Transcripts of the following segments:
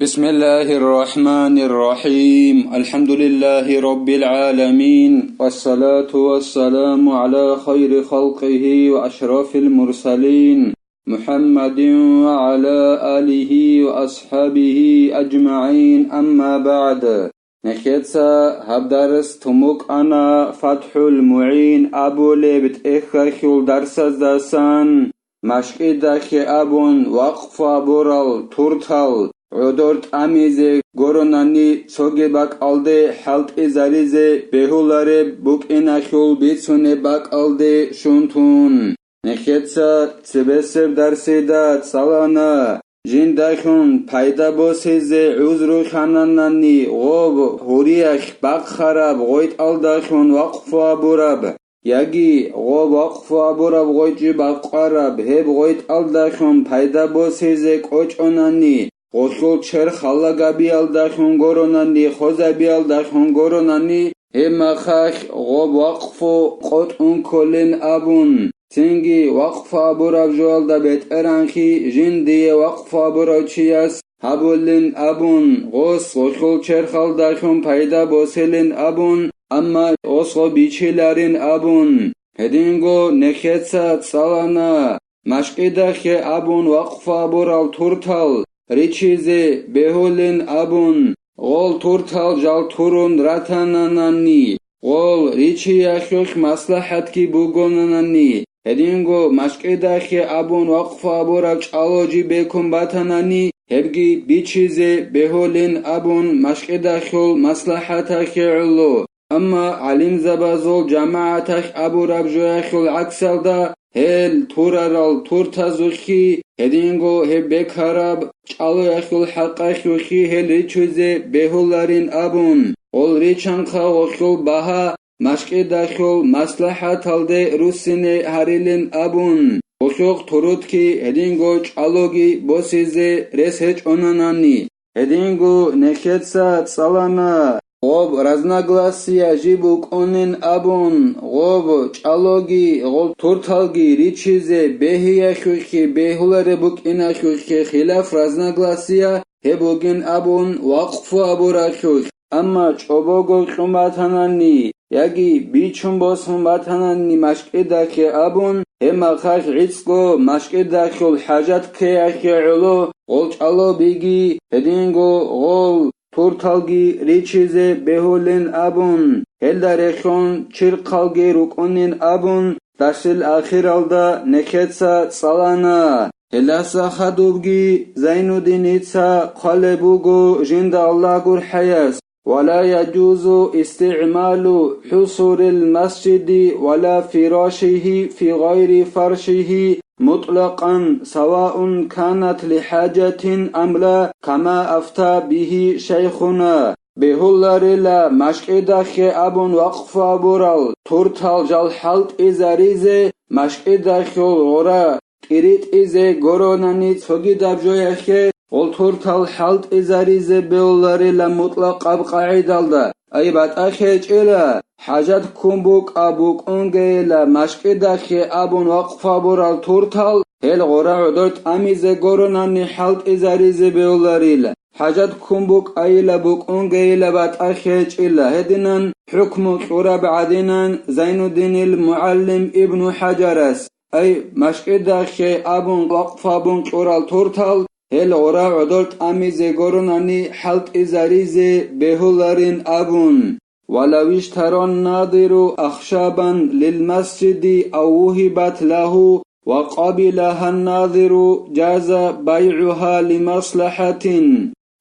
بسم الله الرحمن الرحيم الحمد لله رب العالمين والصلاة والسلام على خير خلقه وأشرف المرسلين محمد وعلى آله وأصحابه أجمعين أما بعد نخيتسا هبدرس تموك أنا فتح المعين أبو لبت إخاخيل درس داسان مشكدخي أبون وقف أبورال تورتال عدورت أميزي غوروناني سوغي باك ألدي حلت إزاريزي بهولاري بوك إناخيول بيتسوني باك ألدي شونتون نخيتسا تسبسر درسيدات سالانا جندخون پایدا بوسیزه عذرو خانانانی غوب هوریخ باق خراب غویت الدخون وقفا براب یگی غوب وقفا براب غویت باق خراب هب غویت الدخون پایدا بوسیزه کوچ اونانی غوشول چر خالا گابی الدخون گورونانی خوزابی الدخون گورونانی هم خاخ غوب وقفو قط اون کلین ابون تنگی وقفا براب جوال دا بیت ارانخی جندی وقفا براب چیاس هبولین ابون غوشول چر خال دخون پایدا بوسیلین ابون اما غوشو بیچیلارین ابون هدینگو نخیتسات سالانا مشقیدخی ابون وقفا برال تورتال ریچیزه بهولین ابون غول تورتال جال تورون راتانانانی غول ریچی اخیوخ مصلحت کی بوگونانانی هدینگو مشقیدخی ابون وقفا برال چالوجی بکن باتانانی هبگی بیچیزه بهولین ابون مشقیدخیول مصلحت اخی علو اما علیم زبازول جماعتخ ابو ربجوخیول عکسل دا هل تورارال تورتازوخی هدینگو هب بکاراب چالو اخیول حق اخیوخی هل ریچوزه بهولارین ابون غول ریچانخا وخیول باها مشقیدخیول مصلحت الده روسینه هریلین ابون وخیوخ تورودکی هدینگو چالوگی بوسیزه رس هچ اونانانی هدینگو نخیتسات سالانا غوب разногласия жибук онин абун غوب چالوگی غوب تورتالگی ریچیزه بهیاخوخی بهولاره بوک ایناخوخی خلاف разногласия هبوگین ابون وقفو ابوراخوخ اما چوبوگو خمباتانانی یگی بیچون بوسون باتانانی مشقیداخی ابون هما خاخ عیسگو مشقیداخیول حاجت که اخی علو غول چالو بیگی هدینگو غول تورتالگی ریچیزه بهولین ابون هلدارخون چرقالگی روکنین ابون داشل آخر الدا نخیتسا سالانا هلاسا خدوبگی زینودینیتسا قلبوگو جند الله گر حیاس ولا يجوز استعمال حصور المسجد ولا فراشه في غير فرشه مطلقا سواء كانت لحاجة أم لا كما أفتى به شيخنا بهولاريلا مشقيداخي أبون وقفا برال تورتال جال حلت إزاريزي مشقيداخي غورا كريت إزي غوروناني تسوغي دابجوياخي غول تورتال حلت إزاريزي بهولاريلا مطلق أبقاعدالدا أي بات أخيج إلا حاجات كومبوك أبوك أنجيلا مشقيداخي أبون وقفا برال تورتال هل غورا عدوت أميزي غوروناني حلت إزاريزي بهولاريلا حاجات كومبوك أيلا بوك أنجيلا بات أخيج إلا هدنان حكم غورا بعدنان زين الدين المعلم ابن حجرس أي مشقيداخي أبون وقفا بون غورال تورتال هل غورا عدوت أميزي غوروناني حلت إزاريزي بهولارين أبون ولو اشترى الناظر أخشابا للمسجد أو وهبت له وقبلها الناظر جاز بيعها لمصلحة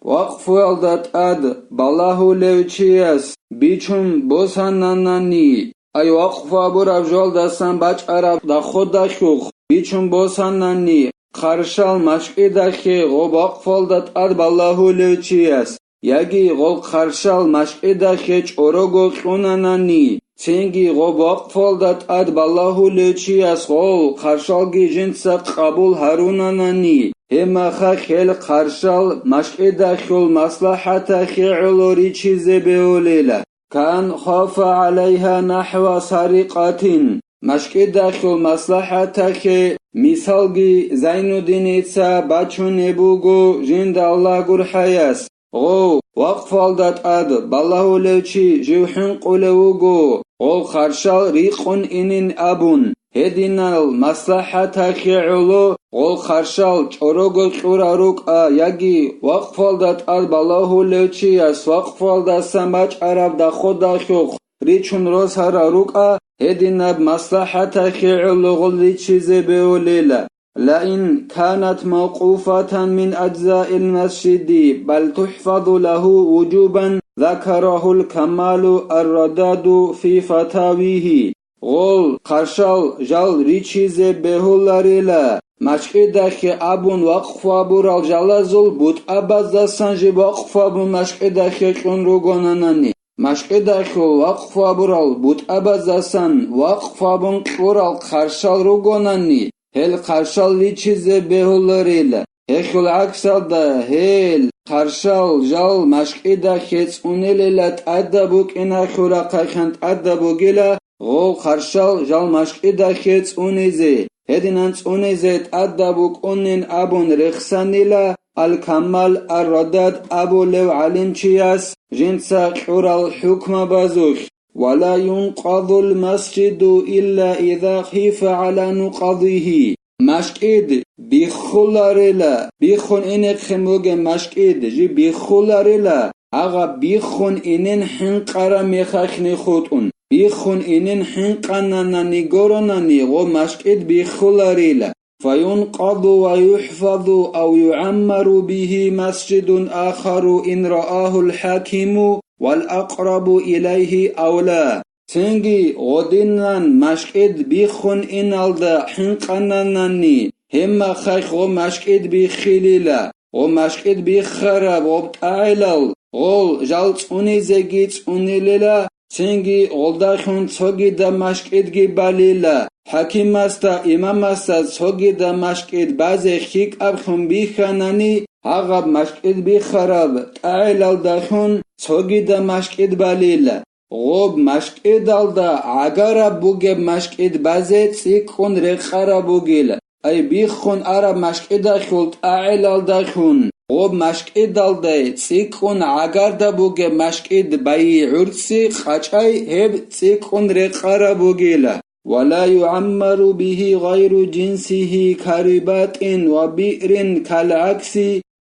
وقف الدت أد بالله لوچياس بيچون بوساناناني أي وقف براب جول دستان باچ عرب دا خود دا شوخ بيچون بوساناني خارشال مشقيداخي غوب وقف الدت أد بالله لوچياس یگی غول خارشال مشقیداخی چورگو خونانانی چنگی غوب وقفالدات اد بالله لوچی از غول خارشالگی جنسا قبول هرونانانی هما خیل خارشال مشقیداخیول مصلحتاخی علوری چیزی بیولیلا کان خاف علیها نحو سرقاتین مشقیداخیول مصلحتاخی Misalgi Zainuddinitsa Bachunebugo Jinda Allah Gurhayas Go Waqfaldat ad Ballahulevchi Jivhun Qulewugo Ol Kharshal Riqun inin abun Hedinal Maslahata Khi'ulu Ol Kharshal Chorogo Quraruk a Yagi Waqfaldat ad Ballahulevchi as Waqfaldat Samach Arab da Khoda Khukh Richun Rosara Ruka Hedinab Maslahata Khi'ulu Gullichize Beulila لئن كانت موقوفة من أجزاء المسجد بل تحفظ له وجوبا ذكره الكمال الرداد في فتاويه غول قرشال جال ريچيز بهولاريلا مشقدخي أبون وقفابور الجلازل بود أبازدسان جي وقفابون مشقدخي قنروغوناناني مشقدخي وقفابور بود أبازدسان وقفابون قرال قرشال روغوناني هل قرشال لیچیزه بهولریلا هخل عکسال دا هل قرشال جال مشقیده خیץ اونیلیلت ادبوک اینا خورا قیخند ادبوگیلا غول قرشال جال مشقیده خیץ اونیزه هدینانس اونیزه ادبوک اونین ابون رخصانیلا الکمال الردد ابو لو علم چیاس جنسا قرال حکم بازوخ ولا ينقض المسجد إلا إذا خيف على نقضه مشقيد بيخولاريلا بيخون إنك خموغ مشقيد جي بيخولاريلا أغا بيخون إنن حنقارا ميخاخني خوتون بيخون إنن حنقانا نيغورنا غو مشقيد بيخولاريلا فينقض ويحفظ أو يعمر به مسجد آخر إن رآه الحاكم والأقرب إليه أولى تنجي غدنان مشقد بيخون إنالدا حنقناناني هما خيخ ومشقد بيخيليلا ومشقد بيخرب وبتعيلال غول جالت أوني زيجيت أوني ليلا تنجي غلداخون تسوغي دا مشقد جباليلا حكيم استا إمام استا تسوغي دا مشقد بازي خيك أبخون بيخاناني هغب مشقد بيخرب تعيلال داخون تسوغي دا مشقد باليلا غوب مشقد الدا عقارا بوغب مشقد بازي تسيكون رخارا بوغيلا أي بيخون عرب مشقد خلط تعيلال داخون غوب مشقد الدا تسيكون عقار دا بوغب مشقد باي عرسي خاچاي هب تسيكون رخارا بوغيلا ولا يعمر به غير جنسه كربات وبئر كالعكس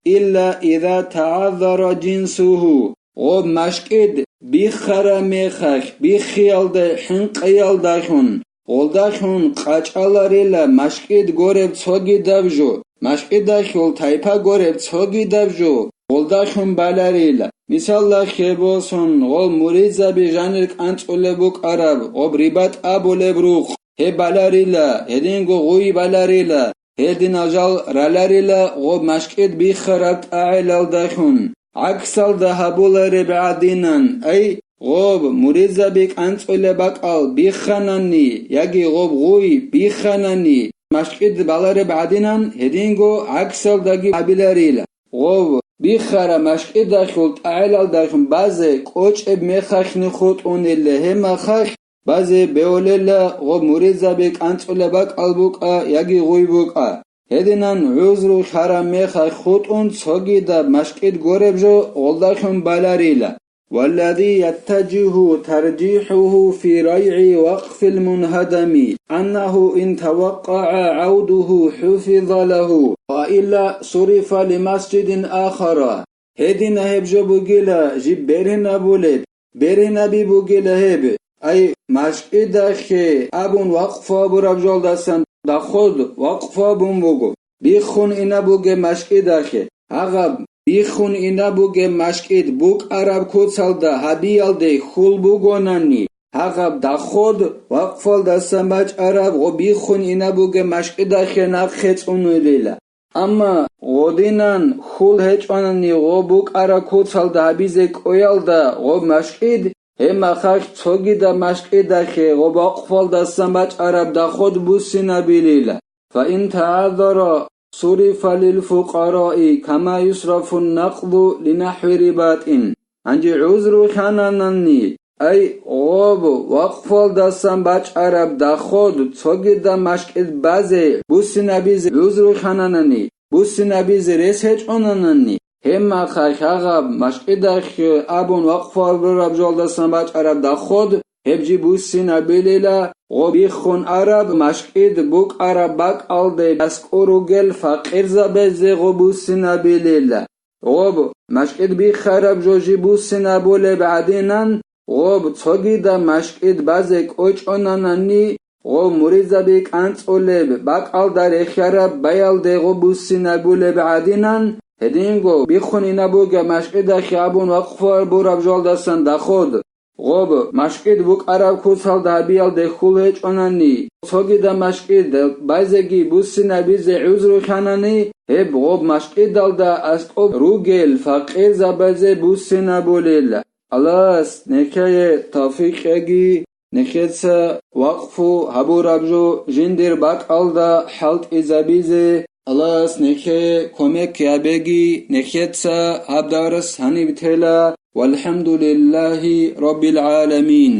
إلا إذا تعذر جنسه غوب مشقد بيخرا ميخخ بيخيال دا حنقيال داخون غلداخون قاچالاريلا مشقد غورب تسوغي دابجو مشقد داخول تايپا غورب تسوغي دابجو غلداخون بالاريلا مثال خيبوسون غول مريزا بجانرك انتولبوك عرب غوب ريبات ابو لبروخ هي بالاريلا هدينغو غوي بالاريلا هدين أجال رالاريلا غوب مشقد بيخرب تعيلال داخون عكسال دهبولاري بعدينان أي غوب مريزا بيك أنتولي باقال بيخاناني ياجي غوب غوي بيخاناني مشقد بالاري بعدينان هدينغو عكسال داقي عبيلاريلا غوب بيخارا مشقد داخل تعيلال داخون بازي قوش اب ميخاخني خوت اونيلي هما خاخ بازي بيوليلا غوب مريزا بيك أنتولي باقال بوكا ياجي غوي بوكا هدينان عذرو خارا ميخاخ خوت اون تسوغي دا مشقد غوربجو غلداخون بالاريلا والذي يتجه ترجيحه في ريع وقف المنهدم أنه إن توقع عوده حفظ له وإلا صرف لمسجد آخر هدين هبجو بوغيلا جيب برهن بولد برهن بي بوغيلا هب أي مشقد خي أبون وقفا برابجول دستان دا خود وقفا بون بوغو بيخون إنا بوغي مشقد خي أغب بيخون إنا بوغي مشقد بوغ عرب كوتسالدا هبيالدي خول بوغوناني هغب دا خود وقفال دستان باج عرب و بيخون إنا بوغي مشقد خي نخيط اونوليلا أما غودينان خول هيج آناني غو بوغ عرب كوتسالدا هبيزي كويالدا غو مشقد هما خاك تسوغي دا مشقد خي غو وقفال دستان باج عرب دا خود بوسينا بليلا فإن تعذر صرف للفقراء كما يصرف النقض لنحو رباط أنجي عذر خانانني أي غوب وقفل دستان باج عرب دخود توجد دا مشكل بازي بوسي نبيز عذر خانانني بوسي نبيز ريس هج اونانني هم خاغب مشكل دخ ابون وقفل رب جول دستان باج عرب دخود هبجي بوسي نبيليلا غوبي خون عرب مشكل بوك عرب باك alde بسكوروغل فقير زبزي غوبوسي نبيليلا غوب مشكل بي خرب جوجي بوسي نبولي بعدينن غوب توگیدا مشکید بازک اوچ اونانانی غوب موریزا بیک انت اولب باقال در اخیارب بیال دیگو بوسی نبولب عدینان هدینگو بیخونی نبوگه مشکید خیابون وقفار بوراب جال دستن دخود غوب مشکید بوک عرب کوسال ده بیال دیخول هیچ اونانی توگیدا مشکید بازگی بوسی نبیز عذر خانانی هب غوب مشکید دال ده است اوب روگل فقیر زبازه بوسی نبولیل Alas nekaye tawfiq egi nekhetsa waqfu habu rabjo jindir bak alda halt izabize Alas nekaye komek yabegi nekhetsa habdaras hani bitela walhamdulillahi rabbil alamin